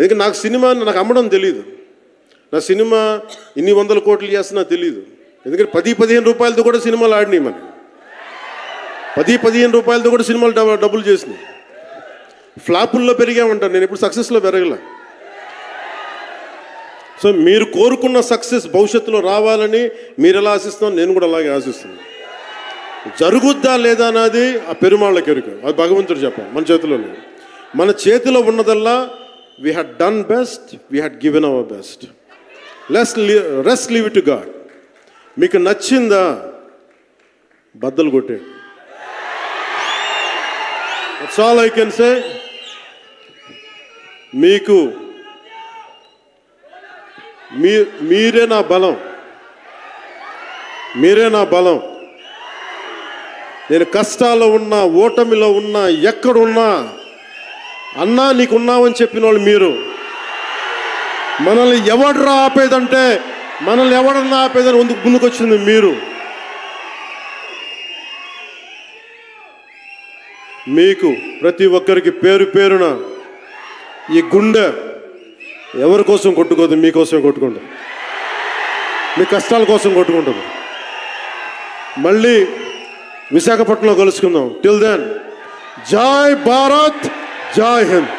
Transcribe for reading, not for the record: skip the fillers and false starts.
ఎందుకంటే నాకు సినిమా నాకు అమ్మడం తెలియదు. నా సినిమా ఇన్ని 100 కోట్లు చేస్తున్నా తెలియదు. ఎందుకంటే 10-15 రూపాయలతో కూడా సినిమాలు ఆడినాయి. మనకి 10-15 రూపాయలతో కూడా సినిమాలు డబ్బులు చేసినాయి. ఫ్లాపుల్లో పెరిగామంటాను, నేను ఎప్పుడు సక్సెస్లో పెరగల. సో మీరు కోరుకున్న సక్సెస్ భవిష్యత్తులో రావాలని మీరు ఎలా ఆశిస్తున్నాను, నేను కూడా అలాగే ఆశిస్తున్నాను. జరుగుద్దా లేదా అన్నది ఆ పెరుమాళ్ళకి ఎరుక, అది భగవంతుడు చెప్పాలి, మన చేతిలో లేదు. మన చేతిలో ఉన్నదల్లా we had done best, we had given our best. Rest leave it to God. మీకు నచ్చిందా బద్దలు కొట్టేయండి. That's all I can say. మీకు మీరే నా బలం, మీరే నా బలం. నేను కష్టాల్లో ఉన్నా, ఓటమిలో ఉన్నా, ఎక్కడున్నా అన్నా నీకున్నావని చెప్పిన వాళ్ళు మీరు. మనల్ని ఎవడరా ఆపేదంటే, మనల్ని ఎవడన్నా ఆపేదని ముందుకొచ్చింది మీరు. మీకు ప్రతి ఒక్కరికి పేరు పేరున ఈ గుండె ఎవరి కోసం కొట్టుకోదు, మీకోసమే కొట్టుకుంటుంది, మీ కష్టాల కోసం కొట్టుకుంటుంది. మళ్ళీ విశాఖపట్నంలో కలుసుకుందాం. టిల్ దెన్, జై భారత్, జై హింద్.